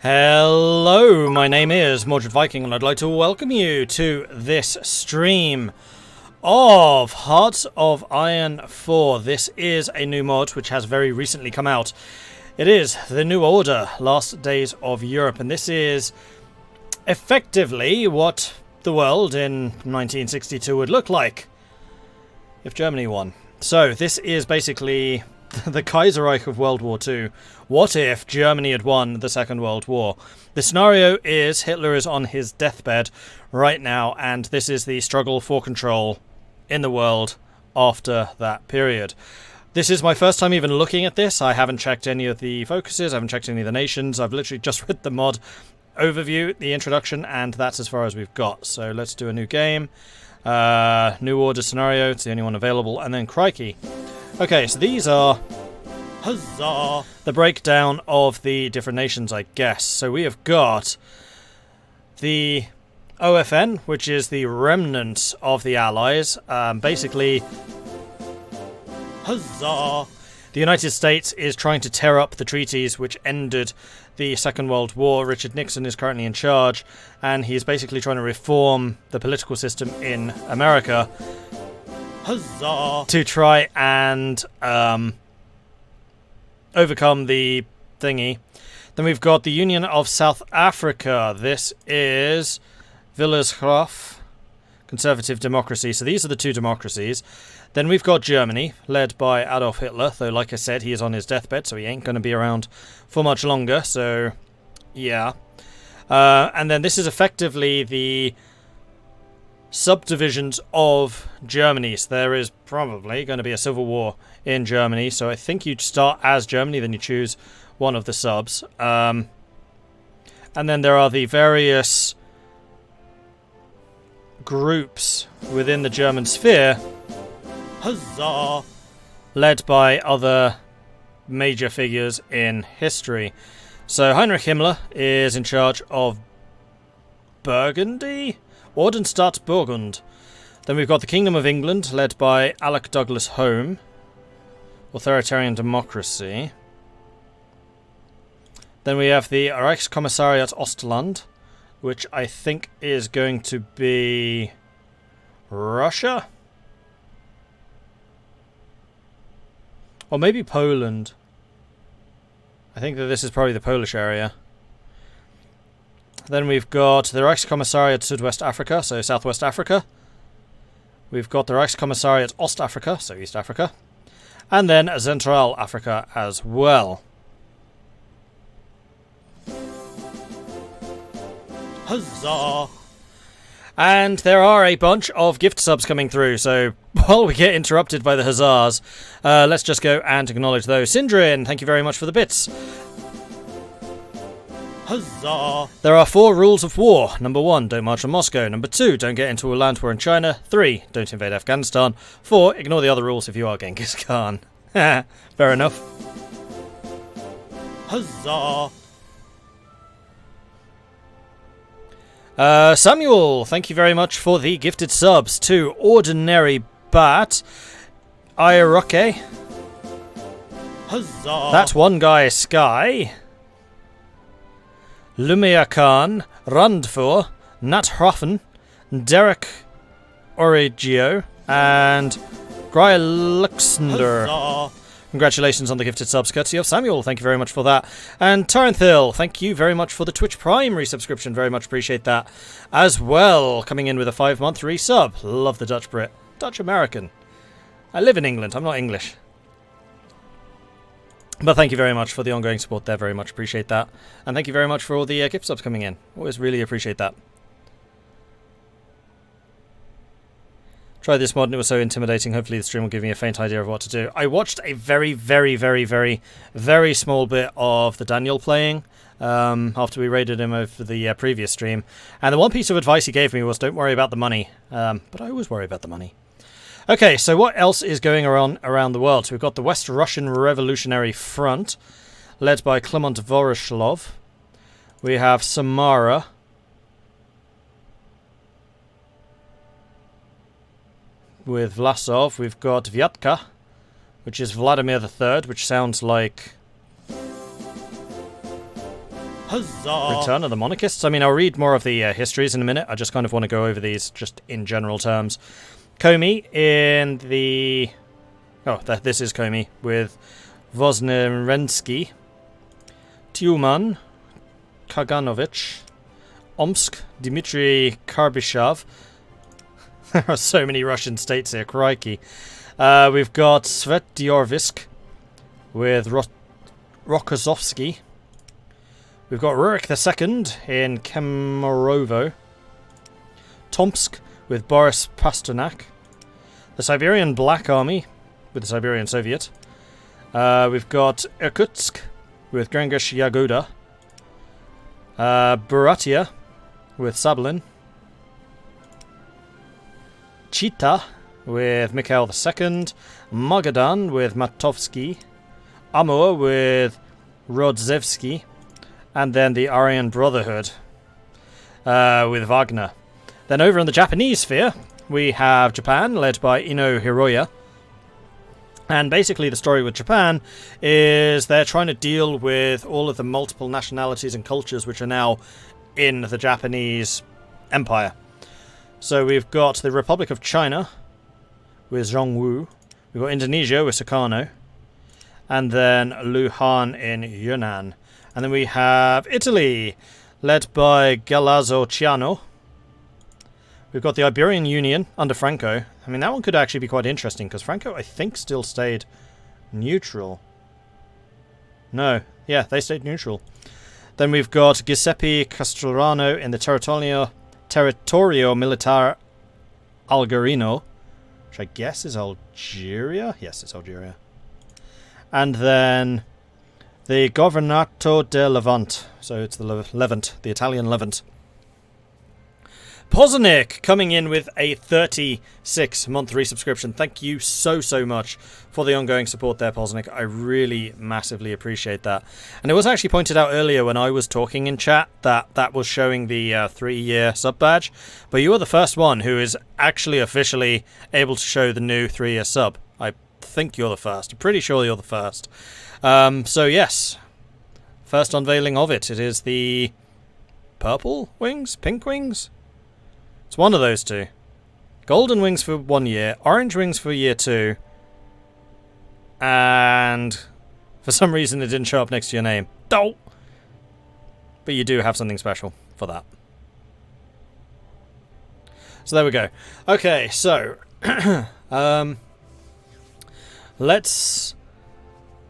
Hello, my name is Mordred Viking, and I'd like to welcome you to this stream of Hearts of Iron 4. This is a new mod which has very recently come out. It is the New Order, Last Days of Europe, and this is effectively what the world in 1962 would look like if Germany won. So this is basically the Kaiser Reich of World War II. What if Germany had won the Second World War? The scenario is Hitler is on his deathbed right now, and this is the struggle for control in the world after that period. This is my first time even looking at this. I haven't checked any of the focuses, I haven't checked any of the nations. I've literally just read the mod overview, the introduction, and that's as far as we've got. So let's do a new game. New Order scenario, it's the only one available, and then crikey. Okay, so these are huzzah, the breakdown of the different nations, I guess. So we have got the OFN, which is the remnants of the Allies. Basically, huzzah, the United States is trying to tear up the treaties which ended the Second World War. Richard Nixon is currently in charge, and he's basically trying to reform the political system in America. Huzzah! To try and overcome the thingy. Then we've got the Union of South Africa. This is Villersgraaf, Conservative Democracy. So these are the two democracies. Then we've got Germany, led by Adolf Hitler, though like I said, he is on his deathbed, so he ain't going to be around for much longer, so yeah. And then this is effectively the subdivisions of Germany. So there is probably going to be a civil war in Germany, so I think you start as Germany, then you choose one of the subs. And then there are the various groups within the German sphere, huzzah, led by other major figures in history. So Heinrich Himmler is in charge of Burgundy? Ordenstadt Burgund. Then we've got the Kingdom of England, led by Alec Douglas Home. Authoritarian democracy. Then we have the Reichskommissariat Ostland, which I think is going to be Russia? Or maybe Poland. I think that this is probably the Polish area. Then we've got the Reichskommissariat Südwest Africa, so Southwest Africa. We've got the Reichskommissariat Ostafrika, so East Africa. And then Central Africa as well. Huzzah! And there are a bunch of gift subs coming through, so while we get interrupted by the huzzahs, let's just go and acknowledge those. Sindrin, thank you very much for the bits. Huzzah! There are 4 rules of war. Number 1, don't march on Moscow. Number 2, don't get into a land war in China. 3, don't invade Afghanistan. 4, ignore the other rules if you are Genghis Khan. Fair enough. Huzzah! Samuel, thank you very much for the gifted subs to Ordinary Bat, Iroke. Huzzah! That one guy, Sky. Lumia Khan, Randfor, Nat Hoffen, Derek Origio, and Gryluxnder. Congratulations on the gifted subs, courtesy of Samuel. Thank you very much for that. And Taranthil, thank you very much for the Twitch Prime resubscription. Very much appreciate that as well. Coming in with a 5-month resub. Love the Dutch Brit. Dutch American. I live in England. I'm not English. But thank you very much for the ongoing support there. Very much appreciate that. And thank you very much for all the gift subs coming in. Always really appreciate that. Tried this mod and it was so intimidating. Hopefully the stream will give me a faint idea of what to do. I watched a very, very, very, very, very small bit of the Daniel playing after we raided him over the previous stream. And the one piece of advice he gave me was don't worry about the money. But I always worry about the money. Okay, so what else is going around the world? So we've got the West Russian Revolutionary Front, led by Clement Voroshilov. We have Samara. With Vlasov, we've got Vyatka, which is Vladimir III, which sounds like Huzzah! Return of the monarchists. I mean, I'll read more of the histories in a minute. I just kind of want to go over these just in general terms. Komi in the... Oh, this is Komi with Voznerensky, Tiuman, Kaganovich, Omsk, Dmitry Karbyshev. There are so many Russian states here, crikey. We've got Svetdiorvisk with Rokozovsky. We've got Rurik II in Kemerovo. Tomsk with Boris Pasternak. The Siberian Black Army with the Siberian Soviet. We've got Irkutsk with Grengish Yagoda. Buratia with Sablin. Chita with Mikhail II. Magadan with Matovsky. Amur with Rodzevsky. And then the Aryan Brotherhood with Wagner. Then over in the Japanese sphere, we have Japan, led by Ino Hiroya. And basically the story with Japan is they're trying to deal with all of the multiple nationalities and cultures which are now in the Japanese Empire. So we've got the Republic of China with Zhongwu. We've got Indonesia with Sukarno. And then Luhan in Yunnan. And then we have Italy, led by Galazzo Ciano. We've got the Iberian Union under Franco. I mean, that one could actually be quite interesting, because Franco, I think, still stayed neutral. No. Yeah, they stayed neutral. Then we've got Giuseppe Castorano in the Territorio Militar Algerino, which I guess is Algeria? Yes, it's Algeria. And then the Governato Del Levante. So it's the Levant, the Italian Levant. Poznik coming in with a 36-month resubscription. Thank you so much for the ongoing support there, Poznik. I really massively appreciate that. And it was actually pointed out earlier when I was talking in chat that was showing the 3-year sub badge. But you are the first one who is actually officially able to show the new 3-year sub. I think you're the first. I'm pretty sure you're the first. So yes, first unveiling of it. It is the purple wings? Pink wings? It's one of those two. Golden wings for 1 year, orange wings for year 2, and for some reason it didn't show up next to your name. Oh! But you do have something special for that. So there we go. Okay, so let's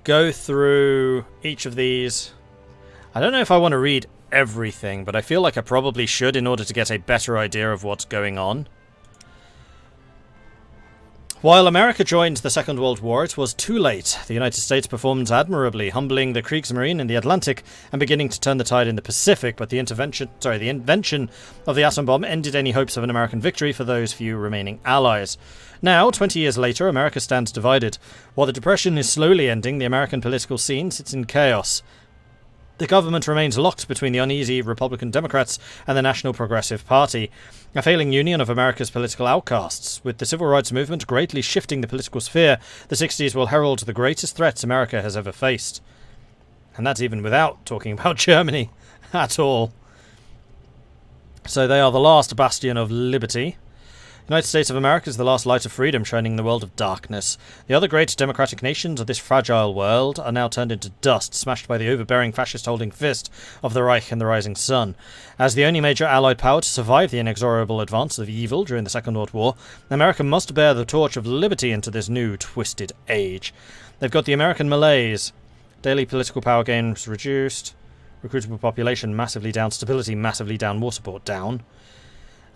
go through each of these. I don't know if I want to read everything, but I feel like I probably should in order to get a better idea of what's going on. While America joined the Second World War, it was too late. The United States performed admirably, humbling the Kriegsmarine in the Atlantic and beginning to turn the tide in the Pacific, but the invention of the atom bomb ended any hopes of an American victory for those few remaining allies. Now, 20 years later, America stands divided. While the Depression is slowly ending, the American political scene sits in chaos. The government remains locked between the uneasy Republican Democrats and the National Progressive Party, a failing union of America's political outcasts. With the civil rights movement greatly shifting the political sphere, the 60s will herald the greatest threats America has ever faced. And that's even without talking about Germany at all. So they are the last bastion of liberty. The United States of America is the last light of freedom shining in the world of darkness. The other great democratic nations of this fragile world are now turned into dust, smashed by the overbearing fascist-holding fist of the Reich and the rising sun. As the only major allied power to survive the inexorable advance of evil during the Second World War, America must bear the torch of liberty into this new, twisted age. They've got the American malaise. Daily political power gains reduced. Recruitable population massively down. Stability massively down. War support down.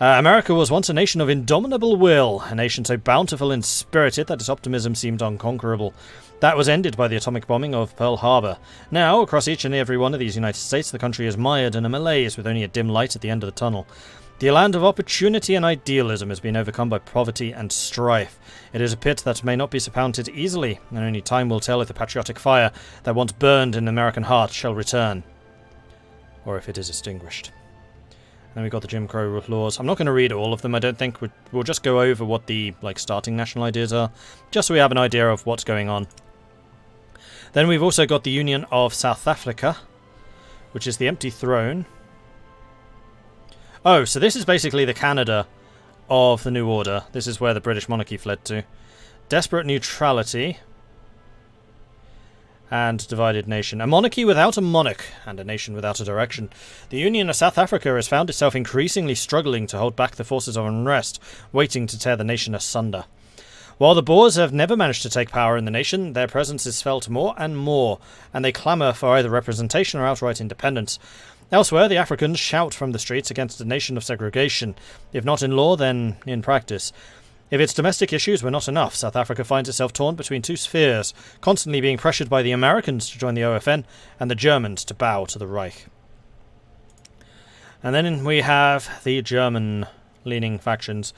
America was once a nation of indomitable will, a nation so bountiful and spirited that its optimism seemed unconquerable. That was ended by the atomic bombing of Pearl Harbor. Now, across each and every one of these United States, the country is mired in a malaise with only a dim light at the end of the tunnel. The land of opportunity and idealism has been overcome by poverty and strife. It is a pit that may not be surmounted easily, and only time will tell if the patriotic fire that once burned in the American heart shall return, or if it is extinguished. Then we've got the Jim Crow laws. I'm not going to read all of them, I don't think. We'll just go over what the starting national ideas are, just so we have an idea of what's going on. Then we've also got the Union of South Africa, which is the empty throne. Oh, so this is basically the Canada of the New Order. This is where the British monarchy fled to. Desperate neutrality. And divided nation. A monarchy without a monarch, and a nation without a direction. The Union of South Africa has found itself increasingly struggling to hold back the forces of unrest, waiting to tear the nation asunder. While the Boers have never managed to take power in the nation, their presence is felt more and more, and they clamour for either representation or outright independence. Elsewhere, the Africans shout from the streets against a nation of segregation, if not in law, then in practice. If its domestic issues were not enough, South Africa finds itself torn between two spheres, constantly being pressured by the Americans to join the OFN and the Germans to bow to the Reich. And then we have the German-leaning factions.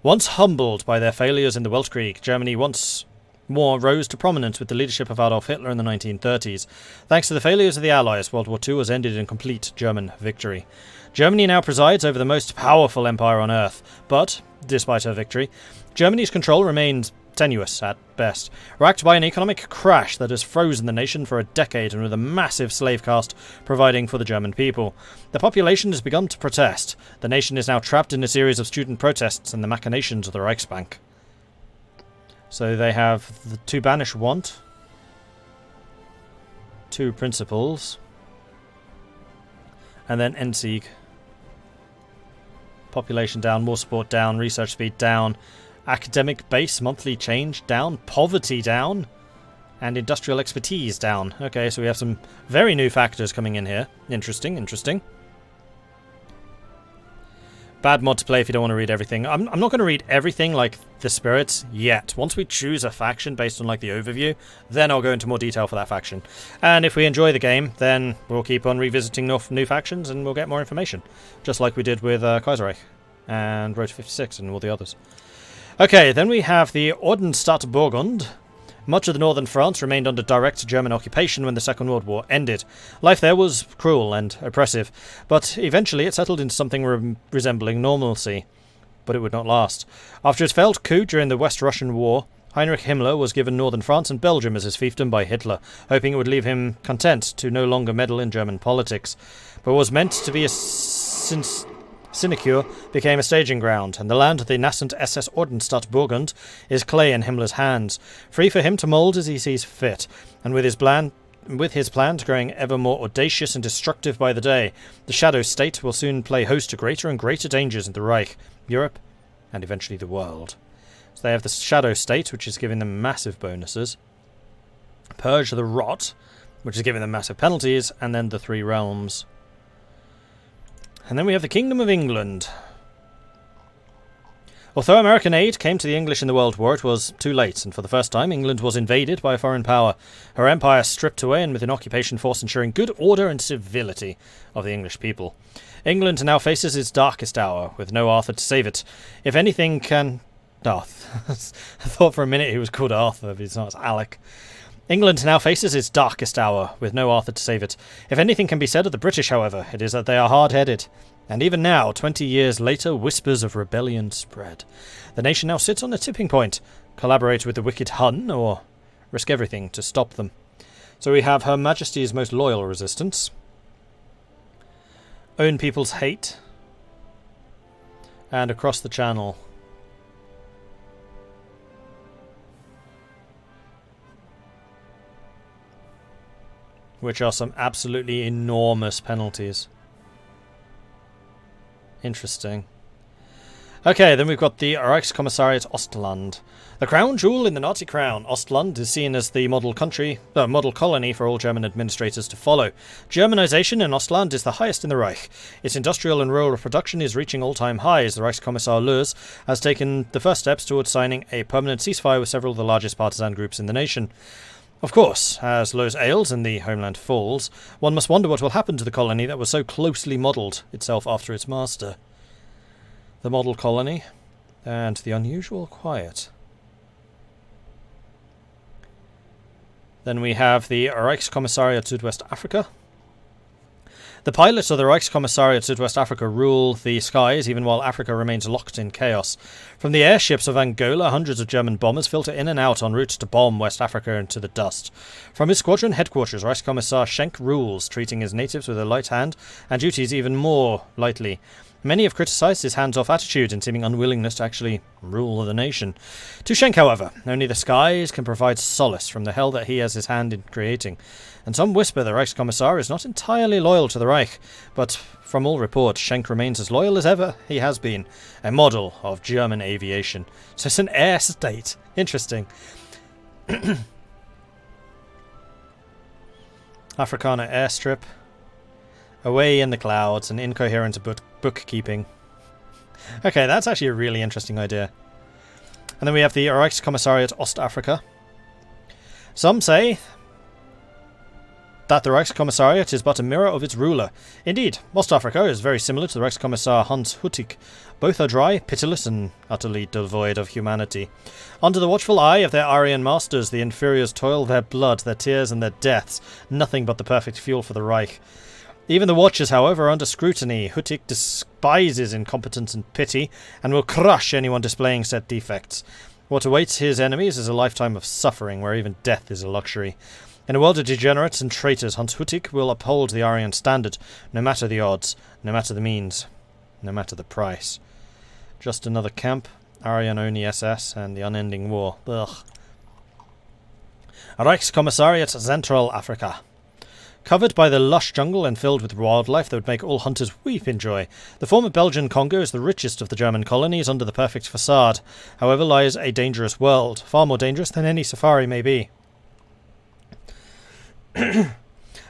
Once humbled by their failures in the Weltkrieg, Germany once more rose to prominence with the leadership of Adolf Hitler in the 1930s. Thanks to the failures of the Allies, World War II was ended in complete German victory. Germany now presides over the most powerful empire on Earth, but, despite her victory, Germany's control remains tenuous at best, racked by an economic crash that has frozen the nation for a decade and with a massive slave caste providing for the German people. The population has begun to protest. The nation is now trapped in a series of student protests and the machinations of the Reichsbank. So they have the to banish want, 2 principles, and then Endsieg. Population down, war support down, research speed down, academic base monthly change down, poverty down, and industrial expertise down. Okay, so we have some very new factors coming in here. Interesting, interesting. Bad mod to play if you don't want to read everything. I'm not going to read everything like the spirits yet. Once we choose a faction based on like the overview, then I'll go into more detail for that faction. And if we enjoy the game, then we'll keep on revisiting new factions and we'll get more information. Just like we did with Kaiserreich and Road to 56 and all the others. Okay, then we have the Ordensstadt Burgund. Much of the northern France remained under direct German occupation when the Second World War ended. Life there was cruel and oppressive, but eventually it settled into something resembling normalcy. But it would not last. After his failed coup during the West Russian War, Heinrich Himmler was given northern France and Belgium as his fiefdom by Hitler, hoping it would leave him content to no longer meddle in German politics. But what was meant to be a sinecure became a staging ground, and the land of the nascent SS Ordensstadt Burgund is clay in Himmler's hands, free for him to mould as he sees fit, and with his plans growing ever more audacious and destructive by the day, the Shadow State will soon play host to greater and greater dangers in the Reich, Europe, and eventually the world. So they have the Shadow State, which is giving them massive bonuses, Purge the Rot, which is giving them massive penalties, and then the Three Realms. And then we have the Kingdom of England. Although American aid came to the English in the World War, it was too late, and for the first time England was invaded by a foreign power, her empire stripped away and with an occupation force ensuring good order and civility of the English people. England now faces its darkest hour, with no Arthur to save it. If anything can... Oh, I thought for a minute he was called Arthur, but he's not, it's Alec. England now faces its darkest hour, with no Arthur to save it. If anything can be said of the British, however, it is that they are hard-headed. And even now, 20 years later, whispers of rebellion spread. The nation now sits on a tipping point. Collaborate with the wicked Hun, or risk everything to stop them. So we have Her Majesty's Most Loyal Resistance. Own People's Hate. And Across the Channel. Which are some absolutely enormous penalties. Interesting. Okay, then we've got the Reichskommissariat Ostland. The crown jewel in the Nazi crown, Ostland is seen as the model colony for all German administrators to follow. Germanization in Ostland is the highest in the Reich. Its industrial and rural production is reaching all-time highs. The Reichskommissar Lös has taken the first steps towards signing a permanent ceasefire with several of the largest partisan groups in the nation. Of course, as Lös ails and the homeland falls, one must wonder what will happen to the colony that was so closely modelled itself after its master. The model colony, and the unusual quiet. Then we have the Reichskommissariat Südwest Africa. The pilots of the Reichskommissariat Southwest Africa rule the skies even while Africa remains locked in chaos. From the airships of Angola, hundreds of German bombers filter in and out en route to bomb West Africa into the dust. From his squadron headquarters, Reichskommissar Schenk rules, treating his natives with a light hand and duties even more lightly. Many have criticised his hands-off attitude and seeming unwillingness to actually rule the nation. To Schenk, however, only the skies can provide solace from the hell that he has his hand in creating. And some whisper the Reichskommissar is not entirely loyal to the Reich, but from all reports, Schenk remains as loyal as ever he has been, a model of German aviation. So it's an air state. Interesting. Afrikaner airstrip. Away in the clouds and incoherent bookkeeping. Okay, that's actually a really interesting idea. And then we have the Reichskommissariat Ostafrika. Some say that the Reichskommissariat is but a mirror of its ruler. Indeed, Ostafrika is very similar to the Reichskommissar Hans Huttig. Both are dry, pitiless, and utterly devoid of humanity. Under the watchful eye of their Aryan masters, the inferiors toil their blood, their tears, and their deaths, nothing but the perfect fuel for the Reich. Even the watchers, however, are under scrutiny. Huttig despises incompetence and pity, and will crush anyone displaying said defects. What awaits his enemies is a lifetime of suffering, where even death is a luxury. In a world of degenerates and traitors, Hans Huttig will uphold the Aryan standard, no matter the odds, no matter the means, no matter the price. Just another camp, Aryan-only SS, and the unending war. Ugh. Reichskommissariat Zentralafrika. Covered by the lush jungle and filled with wildlife that would make all hunters weep in joy, the former Belgian Congo is the richest of the German colonies under the perfect facade. However, lies a dangerous world, far more dangerous than any safari may be.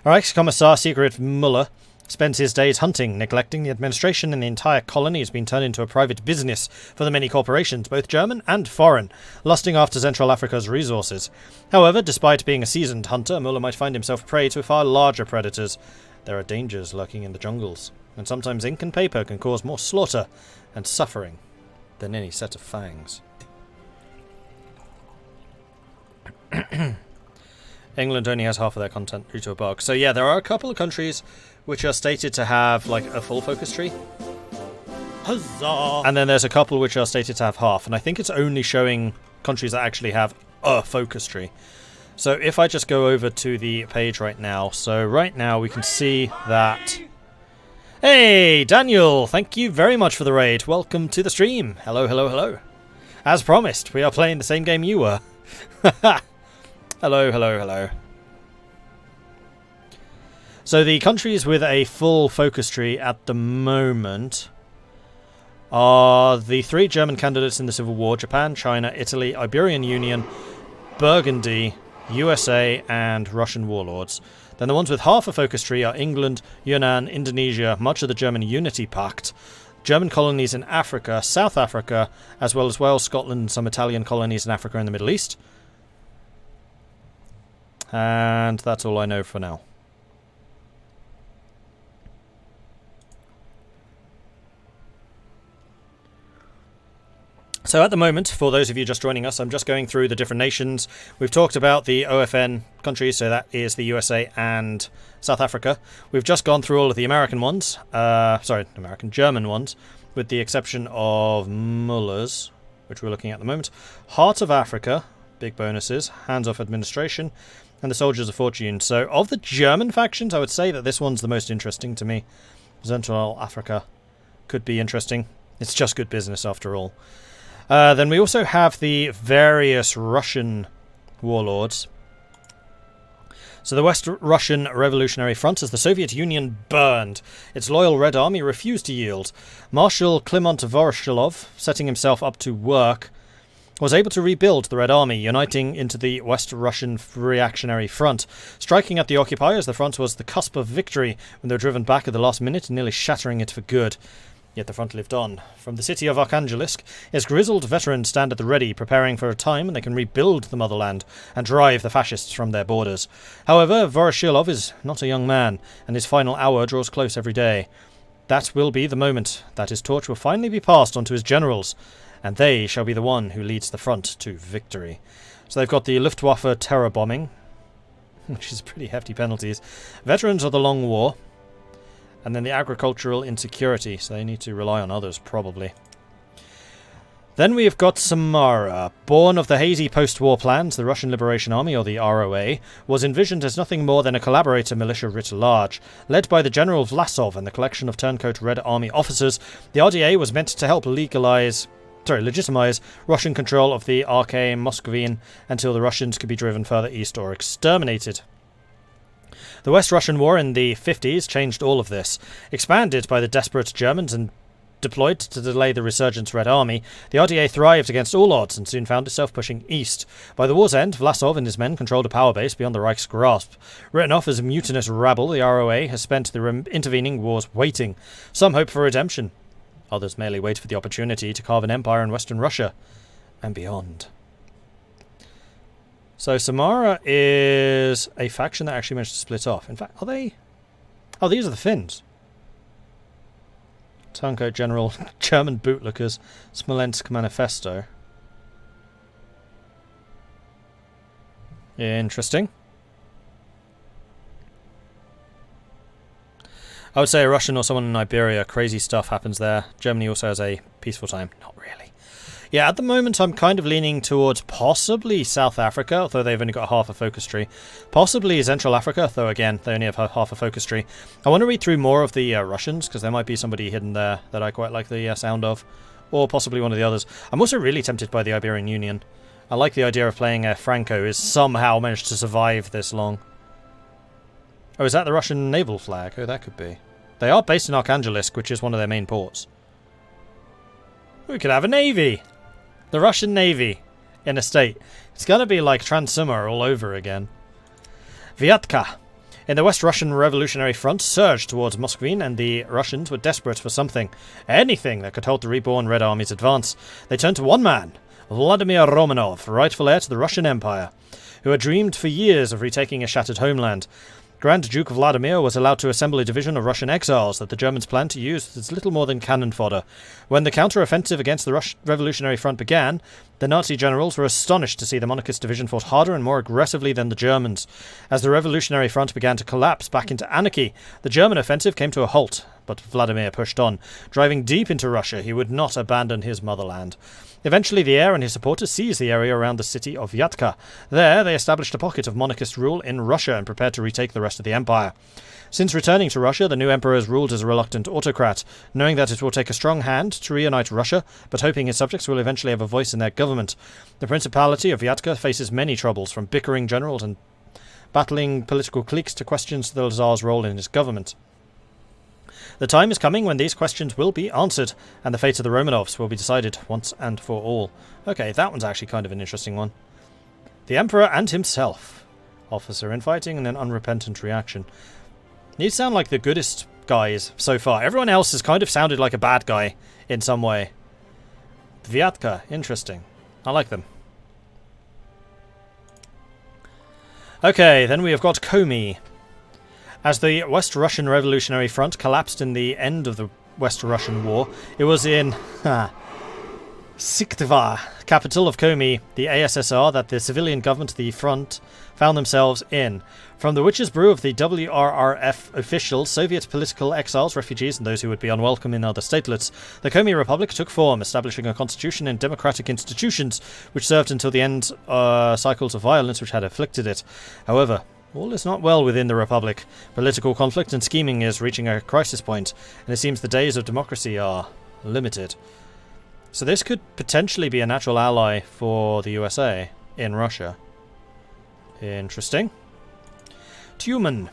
Reichskommissar Sigrid Müller spends his days hunting, neglecting the administration, and the entire colony has been turned into a private business for the many corporations, both German and foreign, lusting after Central Africa's resources. However, despite being a seasoned hunter, Müller might find himself prey to far larger predators. There are dangers lurking in the jungles, and sometimes ink and paper can cause more slaughter and suffering than any set of fangs. England only has half of their content due to a bug. So yeah, there are a couple of countries which are stated to have like a full focus tree. Huzzah! And then there's a couple which are stated to have half, and I think it's only showing countries that actually have a focus tree. So if I just go over to the page right now, so right now we can see that... Hey, Daniel! Thank you very much for the raid. Welcome to the stream. Hello, hello, hello. As promised, we are playing the same game you were. Hello, hello, hello. So the countries with a full focus tree at the moment are the 3 German candidates in the Civil War: Japan, China, Italy, Iberian Union, Burgundy, USA, and Russian warlords. Then the ones with half a focus tree are England, Yunnan, Indonesia, much of the German Unity Pact, German colonies in Africa, South Africa, as well as Wales, Scotland, and some Italian colonies in Africa and the Middle East. And that's all I know for now. So at the moment, for those of you just joining us, I'm just going through the different nations. We've talked about the OFN countries, so that is the USA and South Africa. We've just gone through all of the American ones, German ones, with the exception of Muller's, which we're looking at the moment. Heart of Africa, big bonuses, hands-off administration, and the Soldiers of Fortune. So of the German factions, I would say that this one's the most interesting to me. Central Africa could be interesting. It's just good business after all. Then we also have the various Russian warlords. So the West Russian Revolutionary Front, as the Soviet Union burned, its loyal Red Army refused to yield. Marshal Klimont Voroshilov, setting himself up to work, was able to rebuild the Red Army, uniting into the West Russian Reactionary Front. Striking at the occupiers, the front was the cusp of victory when they were driven back at the last minute, nearly shattering it for good. Yet the front lived on. From the city of Arkhangelsk, its grizzled veterans stand at the ready, preparing for a time when they can rebuild the motherland and drive the fascists from their borders. However, Voroshilov is not a young man, and his final hour draws close every day. That will be the moment that his torch will finally be passed on to his generals, and they shall be the one who leads the front to victory. So they've got the Luftwaffe terror bombing, which is pretty hefty penalties. Veterans of the Long War. And then the agricultural insecurity, so they need to rely on others, probably. Then we have got Samara. Born of the hazy post-war plans, the Russian Liberation Army, or the ROA, was envisioned as nothing more than a collaborator militia writ large. Led by the General Vlasov and the collection of turncoat Red Army officers, the RDA was meant to help legitimize Russian control of the archaic Muscovian until the Russians could be driven further east or exterminated. The West Russian War in the 50s changed all of this. Expanded by the desperate Germans and deployed to delay the resurgent Red Army, the RDA thrived against all odds and soon found itself pushing east. By the war's end, Vlasov and his men controlled a power base beyond the Reich's grasp. Written off as a mutinous rabble, the ROA has spent the intervening wars waiting. Some hope for redemption. Others merely wait for the opportunity to carve an empire in Western Russia and beyond. So Samara is a faction that actually managed to split off. In fact, are they... Oh, these are the Finns. Turncoat General, German bootlickers, Smolensk Manifesto. Interesting. I would say a Russian or someone in Iberia. Crazy stuff happens there. Germany also has a peaceful time. Not really. Yeah, at the moment I'm kind of leaning towards possibly South Africa, although they've only got half a focus tree. Possibly Central Africa, though again, they only have half a focus tree. I want to read through more of the Russians, because there might be somebody hidden there that I quite like the sound of. Or possibly one of the others. I'm also really tempted by the Iberian Union. I like the idea of playing Franco, who's somehow managed to survive this long. Oh, is that the Russian naval flag? Oh, that could be. They are based in Arkhangelsk, which is one of their main ports. We could have a navy! The Russian Navy in a state. It's going to be like Transummer all over again. Vyatka. In the West Russian Revolutionary Front surged towards Muscovine, and the Russians were desperate for something. Anything that could halt the reborn Red Army's advance. They turned to one man, Vladimir Romanov, rightful heir to the Russian Empire, who had dreamed for years of retaking a shattered homeland. Grand Duke Vladimir was allowed to assemble a division of Russian exiles that the Germans planned to use as little more than cannon fodder. When the counter-offensive against the Revolutionary Front began, the Nazi generals were astonished to see the monarchist division fought harder and more aggressively than the Germans. As the Revolutionary Front began to collapse back into anarchy, the German offensive came to a halt, but Vladimir pushed on. Driving deep into Russia, he would not abandon his motherland. Eventually, the heir and his supporters seized the area around the city of Vyatka. There, they established a pocket of monarchist rule in Russia and prepared to retake the rest of the empire. Since returning to Russia, the new emperor has ruled as a reluctant autocrat, knowing that it will take a strong hand to reunite Russia, but hoping his subjects will eventually have a voice in their government. The Principality of Vyatka faces many troubles, from bickering generals and battling political cliques to questions to the Tsar's role in his government. The time is coming when these questions will be answered, and the fate of the Romanovs will be decided once and for all. Okay, that one's actually kind of an interesting one. The Emperor and himself. Officer infighting and an unrepentant reaction. These sound like the goodest guys so far. Everyone else has kind of sounded like a bad guy in some way. Vyatka, interesting. I like them. Okay, then we have got Komi. As the West Russian Revolutionary Front collapsed in the end of the West Russian War, it was in Siktva, capital of Komi, the ASSR, that the civilian government of the front found themselves in. From the witch's brew of the WRRF officials, Soviet political exiles, refugees, and those who would be unwelcome in other statelets, the Komi Republic took form, establishing a constitution and democratic institutions, which served until the end cycles of violence which had afflicted it. However, all is not well within the Republic. Political conflict and scheming is reaching a crisis point, and it seems the days of democracy are limited. So this could potentially be a natural ally for the USA in Russia. Interesting. Tumen.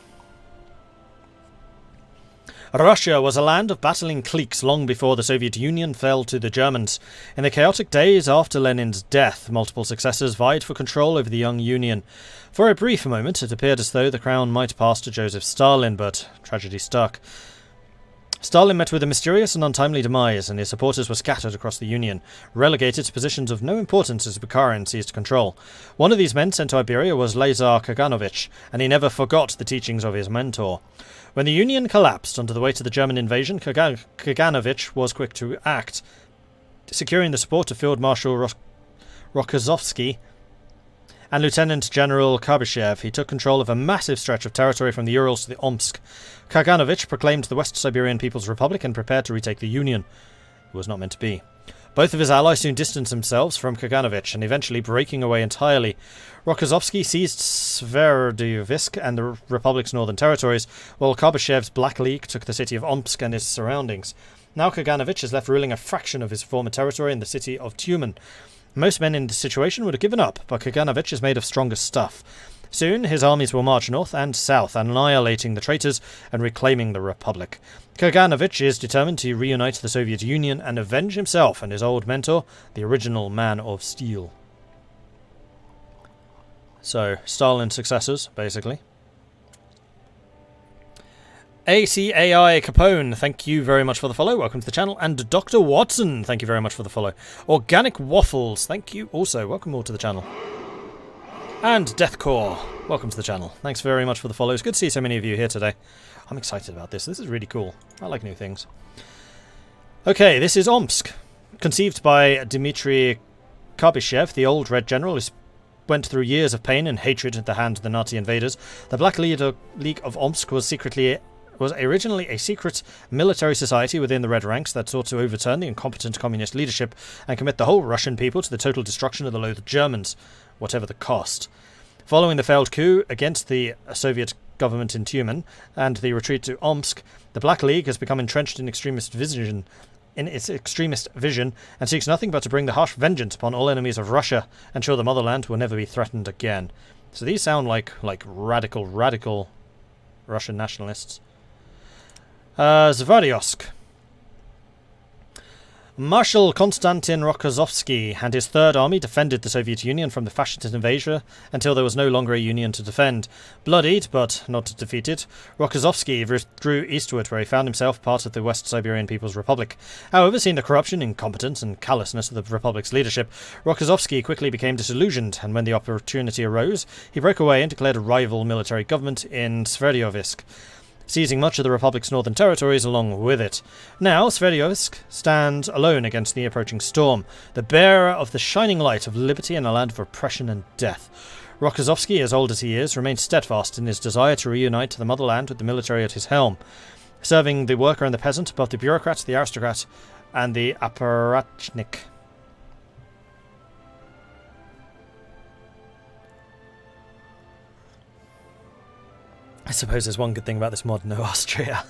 Russia was a land of battling cliques long before the Soviet Union fell to the Germans. In the chaotic days after Lenin's death, multiple successors vied for control over the young Union. For a brief moment, it appeared as though the crown might pass to Joseph Stalin, but tragedy struck. Stalin met with a mysterious and untimely demise, and his supporters were scattered across the Union, relegated to positions of no importance as Bukharin seized control. One of these men sent to Iberia was Lazar Kaganovich, and he never forgot the teachings of his mentor. When the Union collapsed under the weight of the German invasion, Kaganovich was quick to act, securing the support of Field Marshal Rokossovsky and Lieutenant General Kabyshev, he took control of a massive stretch of territory from the Urals to the Omsk. Kaganovich proclaimed the West Siberian People's Republic and prepared to retake the Union. It was not meant to be. Both of his allies soon distanced themselves from Kaganovich, and eventually breaking away entirely. Rokossovsky seized Sverdlovsk and the Republic's northern territories, while Kabyshev's Black League took the city of Omsk and its surroundings. Now Kaganovich is left ruling a fraction of his former territory in the city of Tyumen. Most men in this situation would have given up, but Kaganovich is made of stronger stuff. Soon his armies will march north and south, annihilating the traitors and reclaiming the Republic. Kaganovich is determined to reunite the Soviet Union and avenge himself and his old mentor, the original Man of Steel. So, Stalin's successors, basically. ACAI Capone, thank you very much for the follow. Welcome to the channel. And Dr. Watson, thank you very much for the follow. Organic Waffles, thank you also. Welcome all to the channel. And Deathcore, welcome to the channel. Thanks very much for the follows. Good to see so many of you here today. I'm excited about this. This is really cool. I like new things. Okay, this is Omsk. Conceived by Dmitry Kabyshev, the old Red General who went through years of pain and hatred at the hands of the Nazi invaders. The Black League of Omsk was originally a secret military society within the Red Ranks that sought to overturn the incompetent communist leadership and commit the whole Russian people to the total destruction of the loathed Germans, whatever the cost. Following the failed coup against the Soviet government in Tyumen and the retreat to Omsk, the Black League has become entrenched in its extremist vision and seeks nothing but to bring the harsh vengeance upon all enemies of Russia and ensure the motherland will never be threatened again. So these sound like radical Russian nationalists. Zvardiosk. Marshal Konstantin Rokossovsky and his Third Army defended the Soviet Union from the fascist invasion until there was no longer a union to defend. Bloodied, but not defeated, Rokossovsky withdrew eastward where he found himself part of the West Siberian People's Republic. However, seeing the corruption, incompetence and callousness of the Republic's leadership, Rokossovsky quickly became disillusioned, and when the opportunity arose, he broke away and declared a rival military government in Sverdlovsk, seizing much of the Republic's northern territories along with it. Now, Sverdlovsk stands alone against the approaching storm, the bearer of the shining light of liberty in a land of oppression and death. Rokossovsky, as old as he is, remains steadfast in his desire to reunite the motherland with the military at his helm, serving the worker and the peasant above the bureaucrat, the aristocrat, and the apparatchik. I suppose there's one good thing about this mod, no Austria.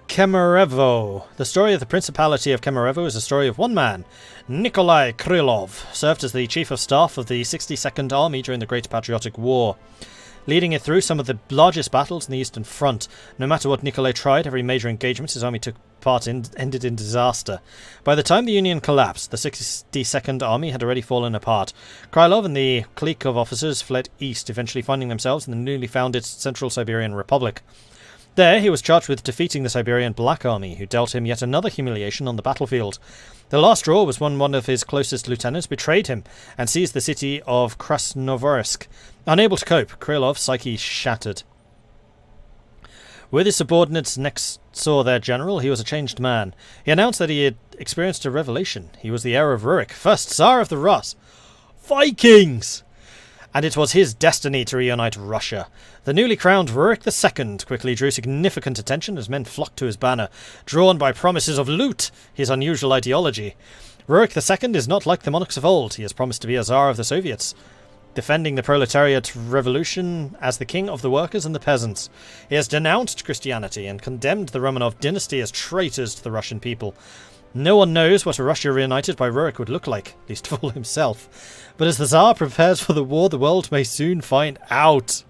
Kemerovo. The story of the Principality of Kemerovo is a story of one man, Nikolai Krylov, served as the Chief of Staff of the 62nd Army during the Great Patriotic War, leading it through some of the largest battles in the Eastern Front. No matter what Nikolai tried, every major engagement his army took part in ended in disaster. By the time the Union collapsed, the 62nd Army had already fallen apart. Krylov and the clique of officers fled east, eventually finding themselves in the newly founded Central Siberian Republic. There, he was charged with defeating the Siberian Black Army, who dealt him yet another humiliation on the battlefield. The last straw was when one of his closest lieutenants betrayed him and seized the city of Krasnovorsk. Unable to cope, Krylov's psyche shattered. With his subordinates next saw their general, he was a changed man. He announced that he had experienced a revelation. He was the heir of Rurik, first Tsar of the Rus. Vikings! And it was his destiny to reunite Russia. The newly crowned Rurik II quickly drew significant attention as men flocked to his banner, drawn by promises of loot, his unusual ideology. Rurik II is not like the monarchs of old. He has promised to be a Tsar of the Soviets, defending the proletariat revolution as the king of the workers and the peasants. He has denounced Christianity and condemned the Romanov dynasty as traitors to the Russian people. No one knows what a Russia reunited by Rurik would look like, least of all himself. But as the Tsar prepares for the war, the world may soon find out.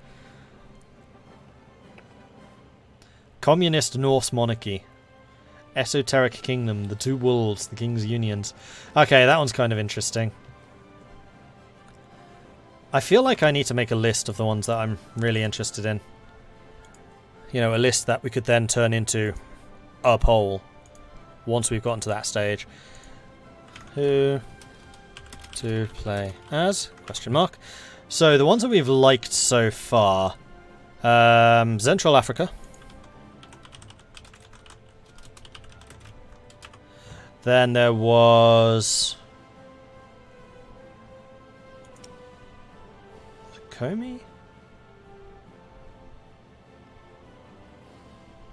Communist Norse monarchy. Esoteric kingdom, the two wolves, the king's unions. Okay, that one's kind of interesting. I feel like I need to make a list of the ones that I'm really interested in. You know, a list that we could then turn into a poll once we've gotten to that stage. Who to play as? Question mark. So the ones that we've liked so far. Central Africa. Then there was Komi?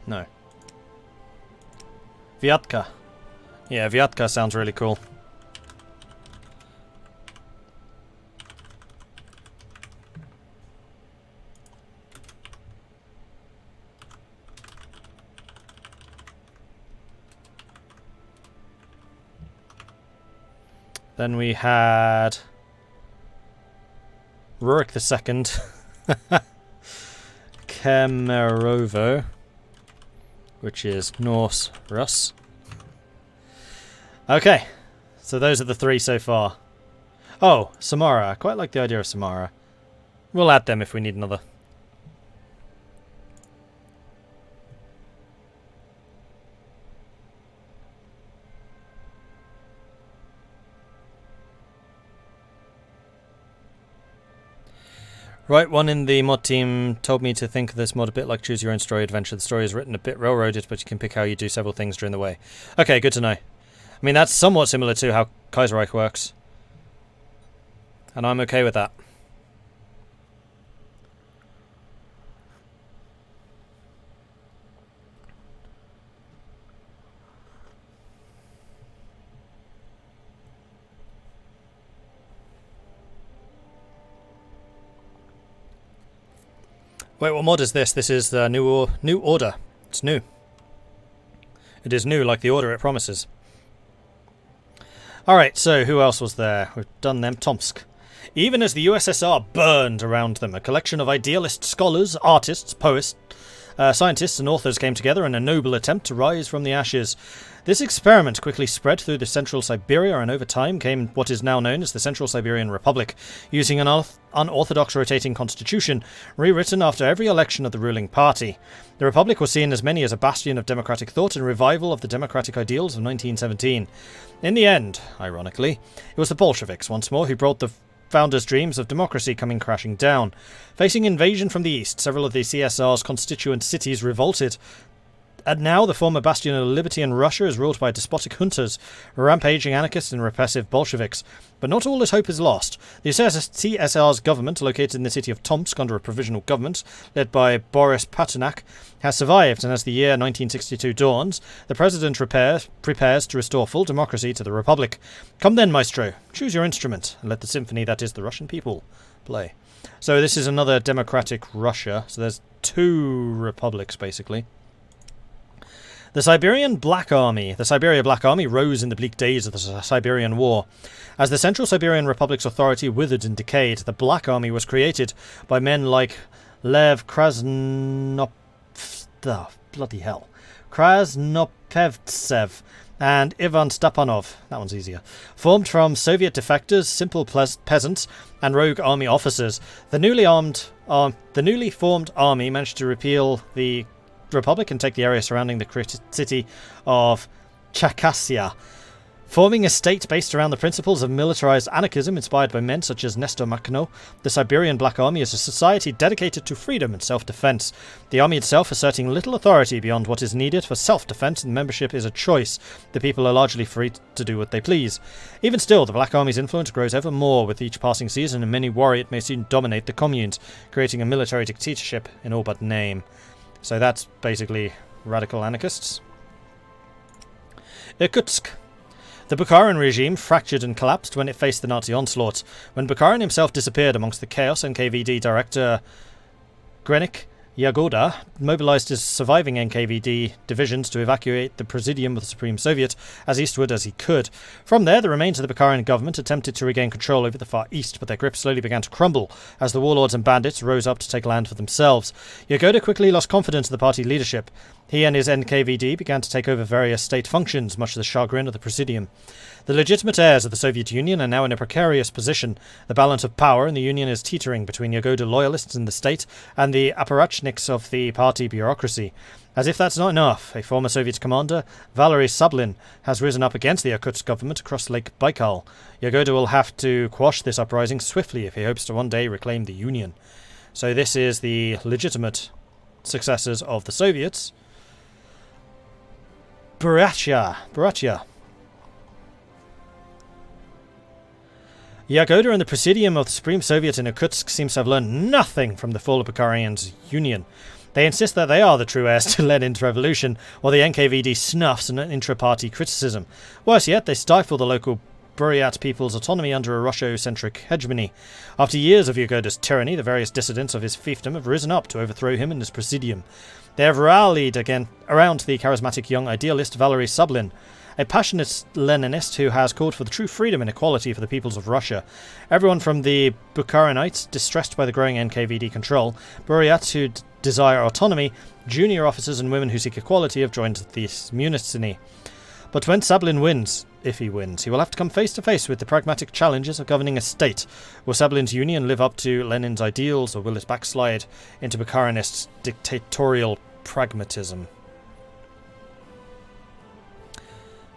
No. Vyatka. Yeah, Vyatka sounds really cool. Then we had Rurik II. Kemerovo, which is Norse Rus. Okay, so those are the three so far. Oh, Samara. I quite like the idea of Samara. We'll add them if we need another. Right, one in the mod team told me to think of this mod a bit like Choose Your Own Story Adventure. The story is written a bit railroaded, but you can pick how you do several things during the way. Okay, good to know. I mean, that's somewhat similar to how Kaiserreich works. And I'm okay with that. Wait, what mod is this? This is the new order. It's new. It is new, like the order it promises. Alright, so who else was there? We've done them. Tomsk. Even as the USSR burned around them, a collection of idealist scholars, artists, poets, scientists and authors came together in a noble attempt to rise from the ashes. This experiment quickly spread through the Central Siberia, and over time came what is now known as the Central Siberian Republic, using an unorthodox rotating constitution, rewritten after every election of the ruling party. The Republic was seen as many as a bastion of democratic thought and revival of the democratic ideals of 1917. In the end, ironically, it was the Bolsheviks once more who brought the founders' dreams of democracy coming crashing down. Facing invasion from the east, several of the CSR's constituent cities revolted. And now the former bastion of liberty in Russia is ruled by despotic juntas, rampaging anarchists and repressive Bolsheviks. But not all is hope is lost. The CSR's government, located in the city of Tomsk under a provisional government, led by Boris Pasternak, has survived, and as the year 1962 dawns, the president prepares to restore full democracy to the Republic. Come then, maestro, choose your instrument, and let the symphony that is the Russian people play. So this is another democratic Russia, so there's two republics, basically. The Siberian Black Army. The Siberia Black Army rose in the bleak days of the Siberian War. As the Central Siberian Republic's authority withered and decayed, the Black Army was created by men like Lev Krasnopevtsev and Ivan Stepanov, that one's easier, formed from Soviet defectors, simple peasants, and rogue army officers. The newly formed army managed to repeal the Republic and take the area surrounding the city of Chakassia, forming a state based around the principles of militarized anarchism inspired by men such as Nestor Makhno. The Siberian Black Army is a society dedicated to freedom and self-defense. The army itself asserting little authority beyond what is needed for self-defense, and membership is a choice. The people are largely free to do what they please. Even still, the Black Army's influence grows ever more with each passing season, and many worry it may soon dominate the communes, creating a military dictatorship in all but name. So that's basically radical anarchists. Irkutsk. The Bukharin regime fractured and collapsed when it faced the Nazi onslaught. When Bukharin himself disappeared amongst the chaos, NKVD director Grenik Yagoda mobilized his surviving NKVD divisions to evacuate the Presidium of the Supreme Soviet as eastward as he could. From there, the remains of the Bukharin government attempted to regain control over the far east, but their grip slowly began to crumble as the warlords and bandits rose up to take land for themselves. Yagoda quickly lost confidence in the party leadership. He and his NKVD began to take over various state functions, much to the chagrin of the Presidium. The legitimate heirs of the Soviet Union are now in a precarious position. The balance of power in the Union is teetering between Yagoda loyalists in the state and the apparatchiks of the party bureaucracy. As if that's not enough, a former Soviet commander, Valery Sablin, has risen up against the Irkutsk government across Lake Baikal. Yagoda will have to quash this uprising swiftly if he hopes to one day reclaim the Union. So this is the legitimate successors of the Soviets. Buryatia. Yagoda and the Presidium of the Supreme Soviet in Irkutsk seems to have learned nothing from the fall of Bukarian's Union. They insist that they are the true heirs to Lenin's revolution, while the NKVD snuffs an intra-party criticism. Worse yet, they stifle the local Buryat people's autonomy under a Russia-centric hegemony. After years of Yagoda's tyranny, the various dissidents of his fiefdom have risen up to overthrow him and his presidium. They have rallied again around the charismatic young idealist Valery Sublin, a passionate Leninist who has called for the true freedom and equality for the peoples of Russia. Everyone from the Bukharinites, distressed by the growing NKVD control, Buryats who desire autonomy, junior officers and women who seek equality have joined this mutiny. But when Sublin wins, if he wins, he will have to come face to face with the pragmatic challenges of governing a state. Will Sublin's union live up to Lenin's ideals, or will it backslide into Bukharinist dictatorial pragmatism?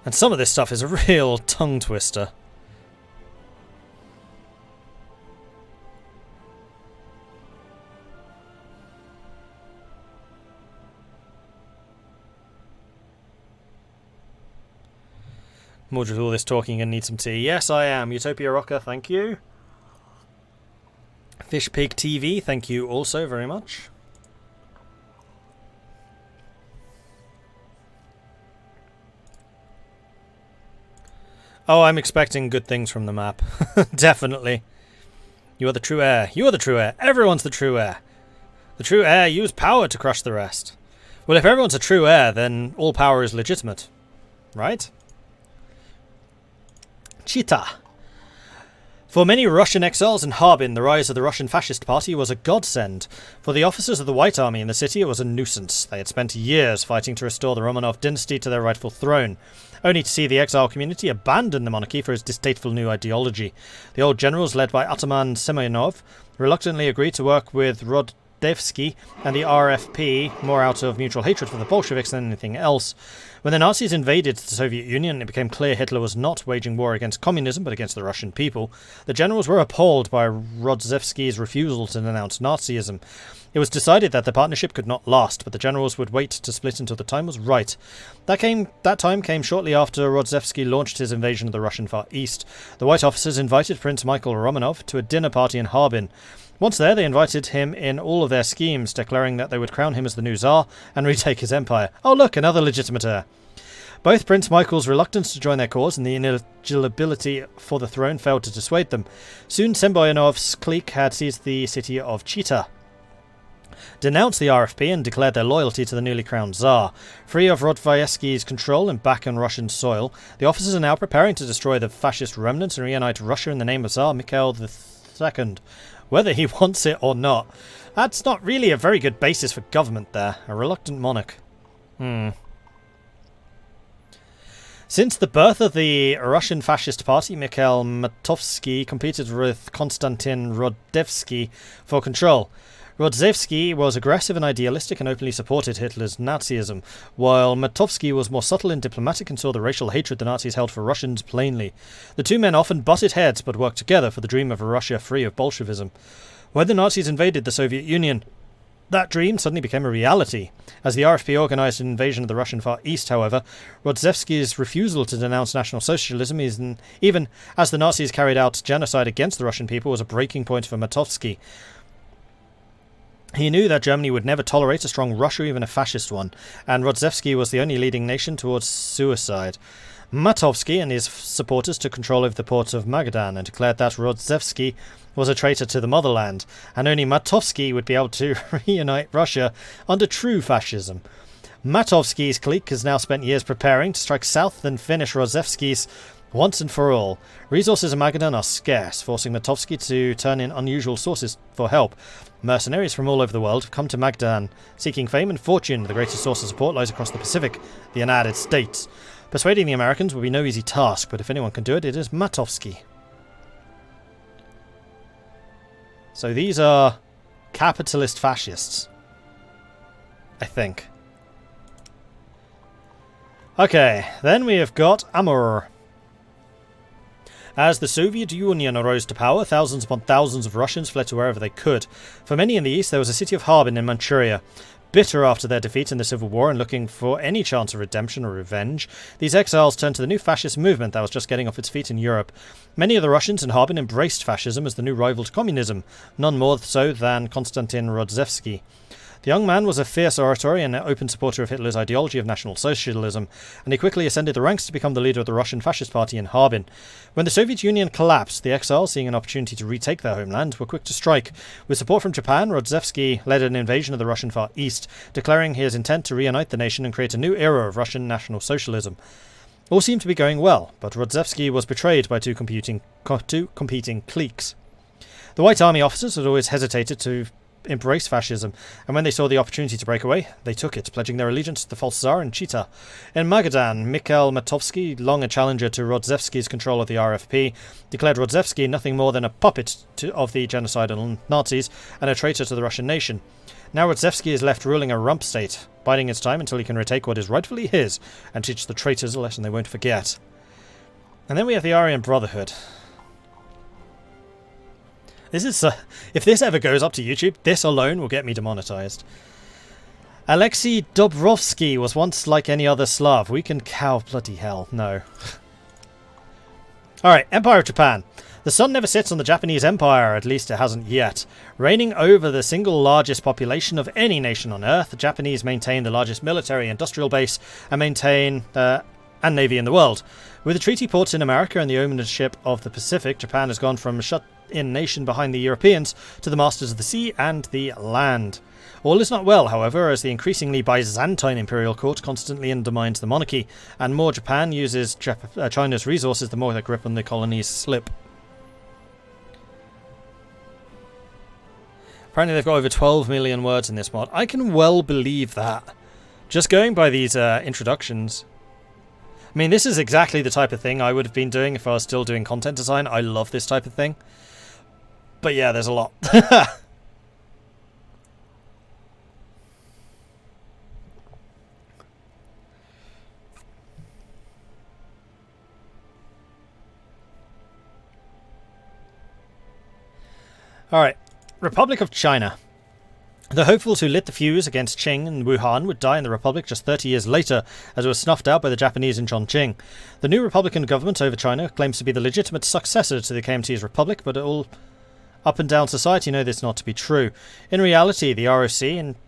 And some of this stuff is a real tongue twister. Mordred, all this talking and need some tea. Yes, I am. Utopia Rocker, thank you. Fish Pig TV, thank you also very much. Oh, I'm expecting good things from the map. Definitely. You are the true heir. You are the true heir. Everyone's the true heir. The true heir use power to crush the rest. Well, if everyone's a true heir, then all power is legitimate. Right? Chita. For many Russian exiles in Harbin, the rise of the Russian Fascist Party was a godsend. For the officers of the White Army in the city, it was a nuisance. They had spent years fighting to restore the Romanov dynasty to their rightful throne, only to see the exile community abandon the monarchy for its distasteful new ideology. The old generals, led by Ataman Semyonov, reluctantly agreed to work with Rodevsky and the RFP, more out of mutual hatred for the Bolsheviks than anything else. When the Nazis invaded the Soviet Union, it became clear Hitler was not waging war against communism, but against the Russian people. The generals were appalled by Rodzewski's refusal to denounce Nazism. It was decided that the partnership could not last, but the generals would wait to split until the time was right. That time came shortly after Rodzewski launched his invasion of the Russian Far East. The White officers invited Prince Michael Romanov to a dinner party in Harbin. Once there, they invited him in all of their schemes, declaring that they would crown him as the new Tsar and retake his empire. Oh look, another legitimate heir. Both Prince Michael's reluctance to join their cause and the ineligibility for the throne failed to dissuade them. Soon Semyonov's clique had seized the city of Chita, denounced the RFP and declared their loyalty to the newly crowned Tsar. Free of Rodvaevsky's control and back on Russian soil, the officers are now preparing to destroy the fascist remnants and reunite Russia in the name of Tsar Mikhail II. Whether he wants it or not. That's not really a very good basis for government there. A reluctant monarch. Since the birth of the Russian Fascist Party, Mikhail Matovsky competed with Konstantin Rodevsky for control. Rodzewski was aggressive and idealistic and openly supported Hitler's Nazism, while Matovsky was more subtle and diplomatic and saw the racial hatred the Nazis held for Russians plainly. The two men often butted heads but worked together for the dream of a Russia free of Bolshevism. When the Nazis invaded the Soviet Union, that dream suddenly became a reality. As the RFP organized an invasion of the Russian Far East, however, Rodzewski's refusal to denounce National Socialism, even as the Nazis carried out genocide against the Russian people, was a breaking point for Matovsky. He knew that Germany would never tolerate a strong Russia, even a fascist one, and Rodzewski was the only leading nation towards suicide. Matovsky and his supporters took control over the port of Magadan and declared that Rodzewski was a traitor to the motherland, and only Matovsky would be able to reunite Russia under true fascism. Matovsky's clique has now spent years preparing to strike south and finish Rodzewski's once and for all. Resources in Magadan are scarce, forcing Matovsky to turn in unusual sources for help. Mercenaries from all over the world have come to Magadan, seeking fame and fortune. The greatest source of support lies across the Pacific, the United States. Persuading the Americans will be no easy task, but if anyone can do it, it is Matovsky. So these are capitalist fascists, I think. Okay, then we have got Amur. As the Soviet Union arose to power, thousands upon thousands of Russians fled to wherever they could. For many in the east, there was a city of Harbin in Manchuria. Bitter after their defeat in the Civil War and looking for any chance of redemption or revenge, these exiles turned to the new fascist movement that was just getting off its feet in Europe. Many of the Russians in Harbin embraced fascism as the new rival to communism, none more so than Konstantin Rodzewski. The young man was a fierce orator and an open supporter of Hitler's ideology of National Socialism, and he quickly ascended the ranks to become the leader of the Russian Fascist Party in Harbin. When the Soviet Union collapsed, the exiles, seeing an opportunity to retake their homeland, were quick to strike. With support from Japan, Rodzewski led an invasion of the Russian Far East, declaring his intent to reunite the nation and create a new era of Russian National Socialism. All seemed to be going well, but Rodzewski was betrayed by two competing cliques. The White Army officers had always hesitated to embrace fascism, and when they saw the opportunity to break away, they took it, pledging their allegiance to the false Tsar in Chita. In Magadan, Mikhail Matovsky, long a challenger to Rodzewski's control of the RFP, declared Rodzewski nothing more than a puppet of the genocidal Nazis and a traitor to the Russian nation. Now Rodzewski is left ruling a rump state, biding his time until he can retake what is rightfully his and teach the traitors a lesson they won't forget. And then we have the Aryan Brotherhood. This is if this ever goes up to YouTube, this alone will get me demonetized. Alexei Dobrovsky was once like any other Slav. We can cow bloody hell. No. Alright, Empire of Japan. The sun never sits on the Japanese Empire, at least it hasn't yet. Reigning over the single largest population of any nation on Earth, the Japanese maintain the largest military industrial base and maintain and navy in the world. With the treaty ports in America and the ownership of the Pacific, Japan has gone from a shut-in nation behind the Europeans to the masters of the sea and the land. All is not well, however, as the increasingly Byzantine imperial court constantly undermines the monarchy, and more Japan uses China's resources, the more their grip on the colonies slip. Apparently they've got over 12 million words in this mod. I can well believe that. Just going by these introductions. I mean, this is exactly the type of thing I would have been doing if I was still doing content design. I love this type of thing. But yeah, there's a lot. Alright, Republic of China. The hopefuls who lit the fuse against Qing and Wuhan would die in the Republic just 30 years later, as it was snuffed out by the Japanese in Chongqing. The new Republican government over China claims to be the legitimate successor to the KMT's Republic, but all up and down society know this not to be true. In reality, the ROC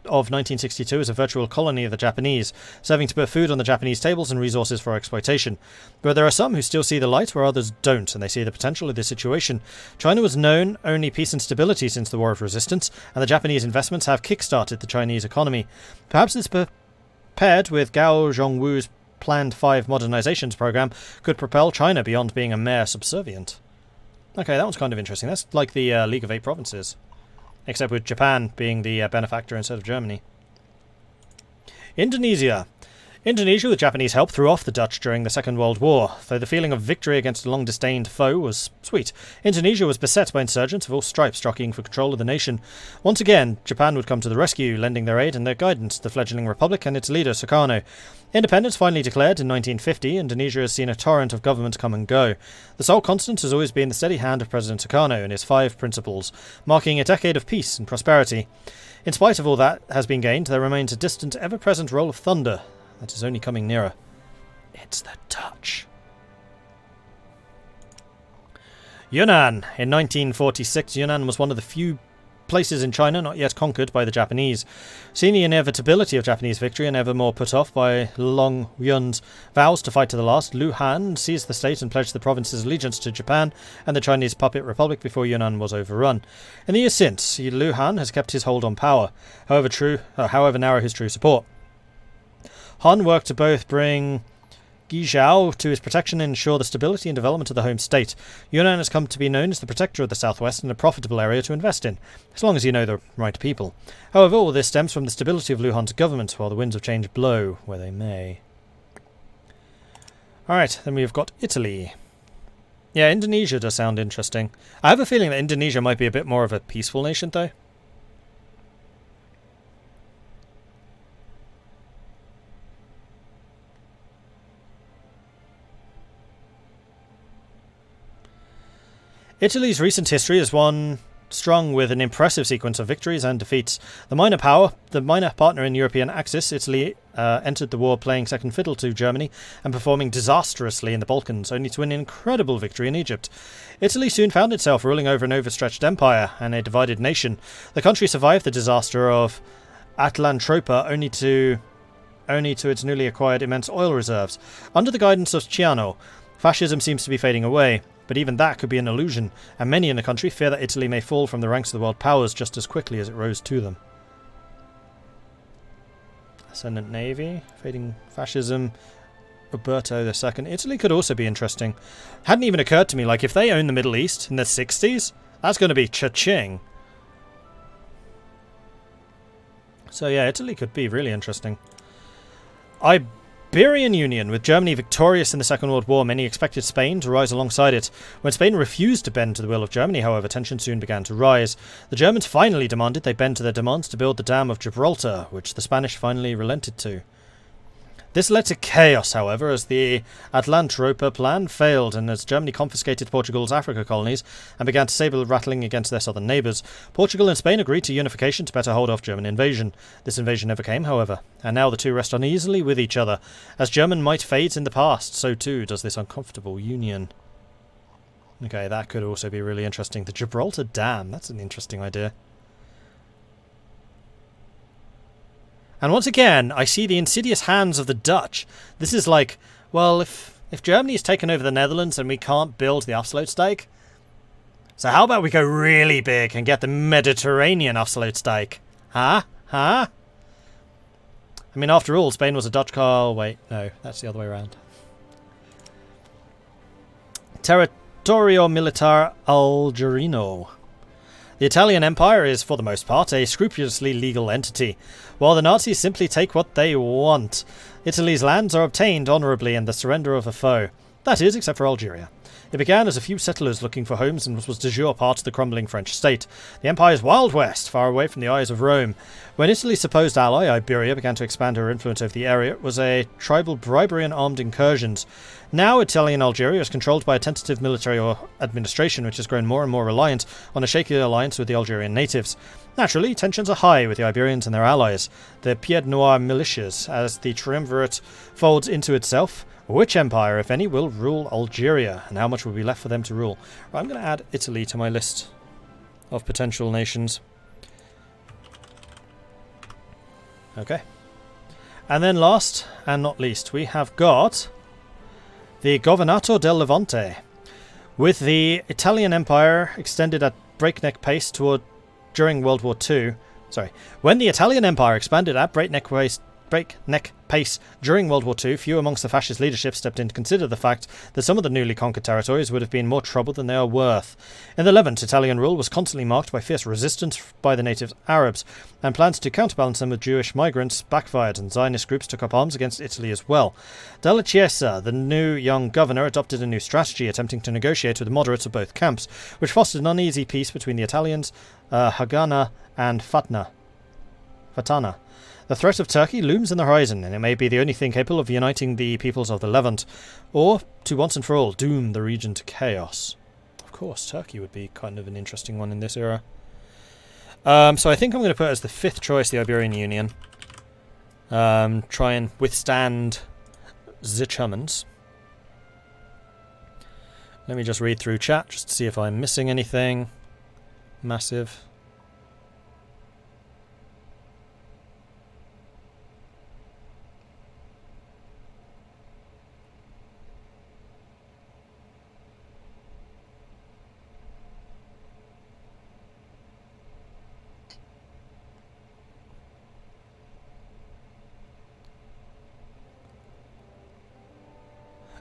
of 1962 is a virtual colony of the Japanese, serving to put food on the Japanese tables and resources for exploitation. But there are some who still see the light where others don't, and they see the potential of this situation. China was known only peace and stability since the War of Resistance, and the Japanese investments have kick-started the Chinese economy. Perhaps this paired with Gao Zhongwu's planned 5 modernizations program could propel China beyond being a mere subservient. Okay, that one's kind of interesting. That's like the League of 8 Provinces. Except with Japan being the benefactor instead of Germany. Indonesia. Indonesia, with Japanese help, threw off the Dutch during the Second World War, though the feeling of victory against a long-disdained foe was sweet. Indonesia was beset by insurgents of all stripes jockeying for control of the nation. Once again, Japan would come to the rescue, lending their aid and their guidance to the fledgling republic and its leader, Sukarno. Independence finally declared in 1950, Indonesia has seen a torrent of government come and go. The sole constant has always been the steady hand of President Sukarno and his 5 principles, marking a decade of peace and prosperity. In spite of all that has been gained, there remains a distant, ever-present roll of thunder that is only coming nearer. It's the Dutch. Yunnan. In 1946, Yunnan was one of the few places in China not yet conquered by the Japanese. Seeing the inevitability of Japanese victory and ever more put off by Long Yun's vows to fight to the last, Lu Han seized the state and pledged the province's allegiance to Japan and the Chinese puppet republic before Yunnan was overrun. In the years since, Lu Han has kept his hold on power, however narrow his true support. Han worked to both bring Guizhou to his protection and ensure the stability and development of the home state. Yunnan has come to be known as the protector of the southwest and a profitable area to invest in, as long as you know the right people. However, all this stems from the stability of Lu Han's government, while the winds of change blow where they may. Alright, then we've got Italy. Yeah, Indonesia does sound interesting. I have a feeling that Indonesia might be a bit more of a peaceful nation, though. Italy's recent history is one strung with an impressive sequence of victories and defeats. The minor partner in European Axis, Italy entered the war playing second fiddle to Germany and performing disastrously in the Balkans, only to win an incredible victory in Egypt. Italy soon found itself ruling over an overstretched empire and a divided nation. The country survived the disaster of Atlantropa only to its newly acquired immense oil reserves. Under the guidance of Ciano, fascism seems to be fading away. But even that could be an illusion, and many in the country fear that Italy may fall from the ranks of the world powers just as quickly as it rose to them. Ascendant Navy, fading fascism, Roberto II. Italy could also be interesting. Hadn't even occurred to me, like, if they own the Middle East in the 60s, that's going to be cha-ching. So yeah, Italy could be really interesting. Iberian Union. With Germany victorious in the Second World War, many expected Spain to rise alongside it. When Spain refused to bend to the will of Germany, however, tensions soon began to rise. The Germans finally demanded they bend to their demands to build the Dam of Gibraltar, which the Spanish finally relented to. This led to chaos, however, as the Atlantropa plan failed and as Germany confiscated Portugal's Africa colonies and began to saber-rattling against their southern neighbours. Portugal and Spain agreed to unification to better hold off German invasion. This invasion never came, however, and now the two rest uneasily with each other. As German might fades in the past, so too does this uncomfortable union. Okay, that could also be really interesting. The Gibraltar Dam, that's an interesting idea. And once again, I see the insidious hands of the Dutch. This is like, well, if Germany's taken over the Netherlands and we can't build the Afsluitdijk, so how about we go really big and get the Mediterranean Afsluitdijk? Huh? I mean, after all, Spain was a Dutch car. Wait, no, that's the other way around. Territorio Militar Algerino. The Italian Empire is, for the most part, a scrupulously legal entity, while the Nazis simply take what they want. Italy's lands are obtained honourably in the surrender of a foe. That is, except for Algeria. It began as a few settlers looking for homes and was de jure part of the crumbling French state. The empire's Wild West, far away from the eyes of Rome. When Italy's supposed ally, Iberia, began to expand her influence over the area, it was a tribal bribery and armed incursions. Now Italian Algeria is controlled by a tentative military administration which has grown more and more reliant on a shaky alliance with the Algerian natives. Naturally, tensions are high with the Iberians and their allies, the Pied Noir militias, as the triumvirate folds into itself. Which empire, if any, will rule Algeria, and how much will be left for them to rule? Right, I'm going to add Italy to my list of potential nations. Okay. And then last and not least, we have got the Governato del Levante. With the Italian Empire extended at breakneck pace during World War II. When the Italian Empire expanded at breakneck pace during World War II, few amongst the fascist leadership stepped in to consider the fact that some of the newly conquered territories would have been more trouble than they are worth. In the Levant, Italian rule was constantly marked by fierce resistance by the native Arabs, and plans to counterbalance them with Jewish migrants backfired, and Zionist groups took up arms against Italy as well. Della Chiesa, the new young governor, adopted a new strategy, attempting to negotiate with the moderates of both camps, which fostered an uneasy peace between the Italians, Haganah and Fatana. The threat of Turkey looms in the horizon, and it may be the only thing capable of uniting the peoples of the Levant, or, to once and for all, doom the region to chaos. Of course, Turkey would be kind of an interesting one in this era. So I think I'm going to put as the fifth choice the Iberian Union. Try and withstand the Germans. Let me just read through chat, just to see if I'm missing anything massive.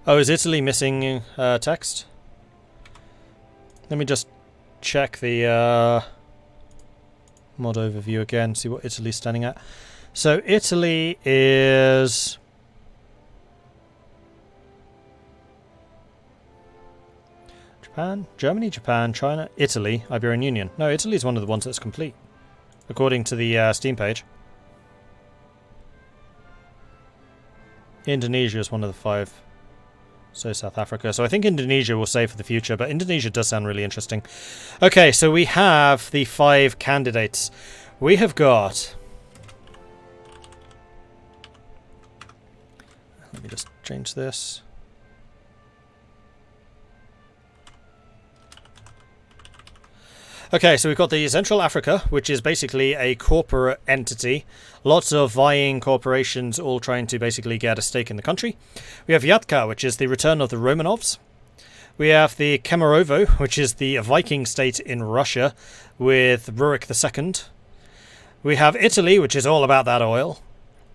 Oh, is Italy missing text? Let me just check the mod overview again, see what Italy's standing at. So Italy is... Japan, Germany, Japan, China, Italy, Iberian Union. No, Italy is one of the ones that's complete, according to the Steam page. Indonesia is one of the 5. So South Africa. So I think Indonesia will save for the future, but Indonesia does sound really interesting. Okay, so we have the 5 candidates. We have got... Let me just change this. Okay, so we've got the Central Africa, which is basically a corporate entity. Lots of vying corporations all trying to basically get a stake in the country. We have Yatka, which is the return of the Romanovs. We have the Kemerovo, which is the Viking state in Russia with Rurik II. We have Italy, which is all about that oil.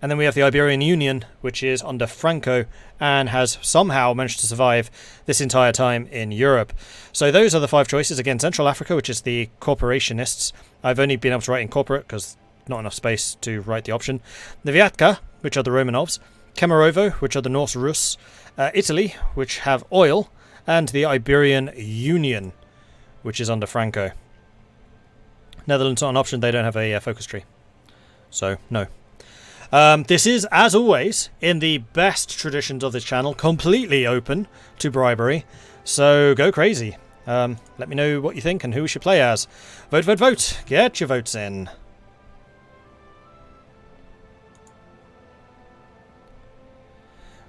And then we have the Iberian Union, which is under Franco and has somehow managed to survive this entire time in Europe. So those are the 5 choices. Again, Central Africa, which is the corporationists. I've only been able to write in corporate because not enough space to write the option. The Vyatka, which are the Romanovs. Kemerovo, which are the Norse Rus. Italy, which have oil. And the Iberian Union, which is under Franco. Netherlands not an option. They don't have a focus tree. So, no. This is, as always, in the best traditions of this channel, completely open to bribery. So go crazy. Let me know what you think and who we should play as. Vote, vote, vote. Get your votes in.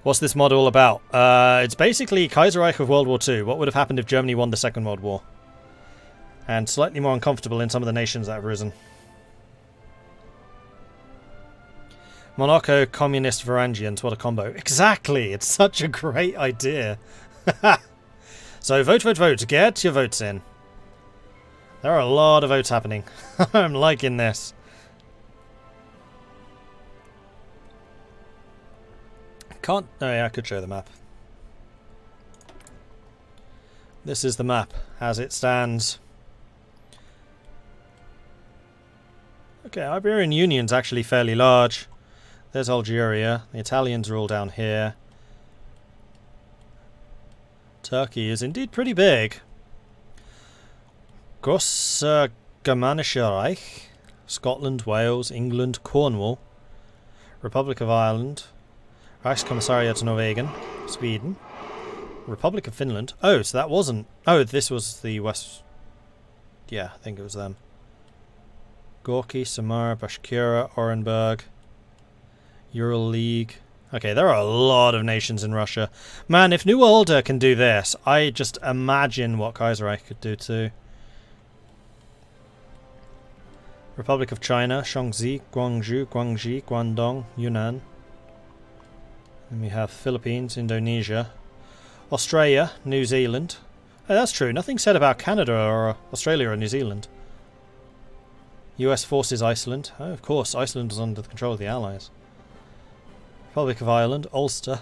What's this mod all about? It's basically Kaiser Reich of World War II. What would have happened if Germany won the Second World War? And slightly more uncomfortable in some of the nations that have risen. Monarcho-Communist Varangians, what a combo. Exactly! It's such a great idea. So vote, vote, vote. Get your votes in. There are a lot of votes happening. I'm liking this. Can't... Oh yeah, I could show the map. This is the map as it stands. Okay, Iberian Union's actually fairly large. There's Algeria. The Italians are all down here. Turkey is indeed pretty big. Grosse Germanische Reich. Scotland, Wales, England, Cornwall. Republic of Ireland. Reichskommissariat Norwegen. Sweden. Republic of Finland. Oh, so that wasn't... Oh, this was the West... Yeah, I think it was them. Gorky, Samara, Bashkira, Orenburg. Ural League. Okay, there are a lot of nations in Russia. Man, if New Order can do this, I just imagine what Kaiserreich could do too. Republic of China, Shaanxi, Guangzhou, Guangxi, Guangdong, Yunnan. And we have Philippines, Indonesia. Australia, New Zealand. Oh, that's true. Nothing said about Canada or Australia or New Zealand. US forces, Iceland. Oh, of course, Iceland was under the control of the Allies. Republic of Ireland, Ulster.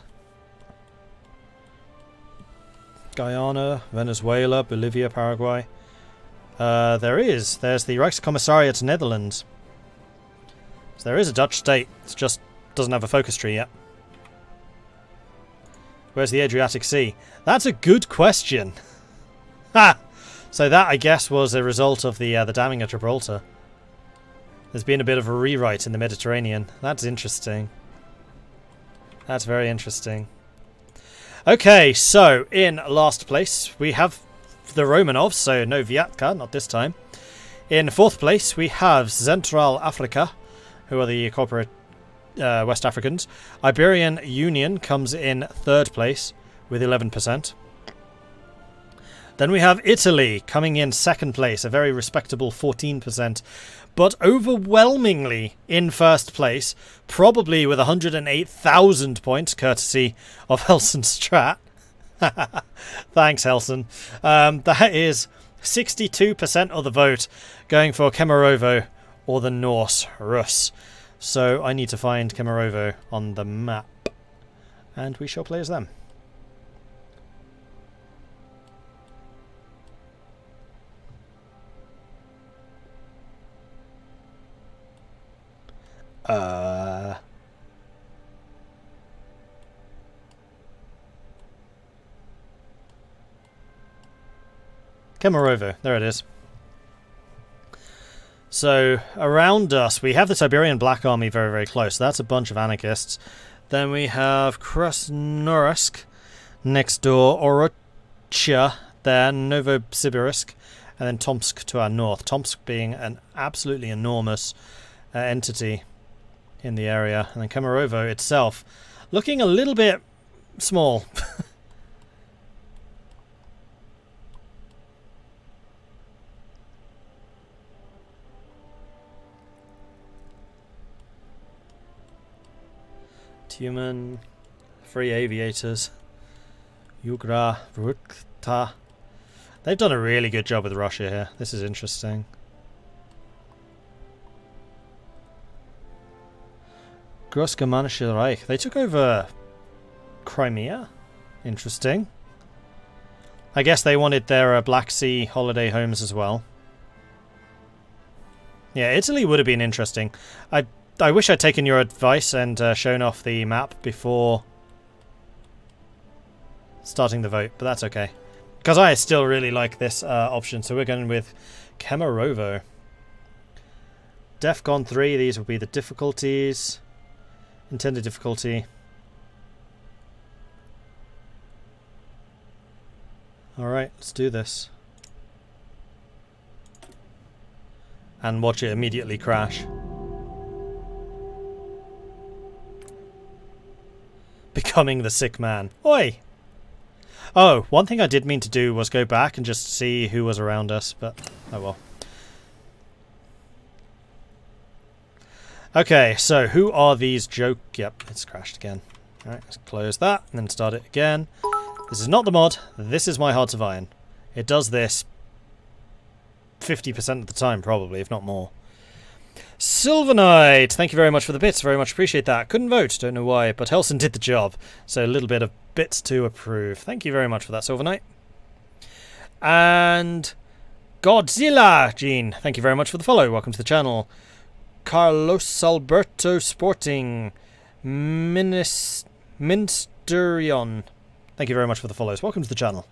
Guyana, Venezuela, Bolivia, Paraguay. There's the Reichskommissariat Netherlands. So there is a Dutch state. It just doesn't have a focus tree yet. Where's the Adriatic Sea? That's a good question. Ha! So that, I guess, was a result of the damming of Gibraltar. There's been a bit of a rewrite in the Mediterranean. That's interesting. That's very interesting. Okay, so in last place we have the Romanovs, so no Vyatka, not this time. In 4th place we have Central Africa, who are the corporate West Africans. Iberian Union comes in 3rd place with 11%. Then we have Italy coming in 2nd place, a very respectable 14%. But overwhelmingly in 1st place, probably with 108,000 points, courtesy of Helson Strat. Thanks, Helson. That is 62% of the vote going for Kemerovo or the Norse Rus. So I need to find Kemerovo on the map. And we shall play as them. Kemerovo, there it is. So, around us, we have the Siberian Black Army very close. That's a bunch of anarchists. Then we have Krasnoyarsk, Next door, Orocha, there, Novosibirsk, and then Tomsk to our north. Tomsk being an absolutely enormous entity in the area. And then Kemerovo itself looking a little bit small. Human, free aviators, Yugra, Rurik II. They've done a really good job with Russia here. This is interesting. Governato Del Reich. They took over Crimea. Interesting. I guess they wanted their Black Sea holiday homes as well. Yeah, Italy would have been interesting. I wish I'd taken your advice and shown off the map before starting the vote, but that's okay. Because I still really like this option, so we're going with Kemerovo. Defcon 3, these will be the difficulties. Intended difficulty. Alright, let's do this. And watch it immediately crash. Becoming the sick man. Oi! Oh, one thing I did mean to do was go back and just see who was around us, but oh well. Okay, so who are these joke... Yep, it's crashed again. Alright, let's close that and then start it again. This is not the mod, this is my Hearts of Iron. It does this 50% of the time, probably, if not more. Silver Knight, thank you very much for the bits, very much appreciate that. Couldn't vote, don't know why, but Helson did the job, so a little bit of bits to approve. Thank you very much for that, Silver Knight. And Godzilla Gene, thank you very much for the follow, welcome to the channel. Carlos Alberto Sporting Ministerion, thank you very much for the follows, welcome to the channel.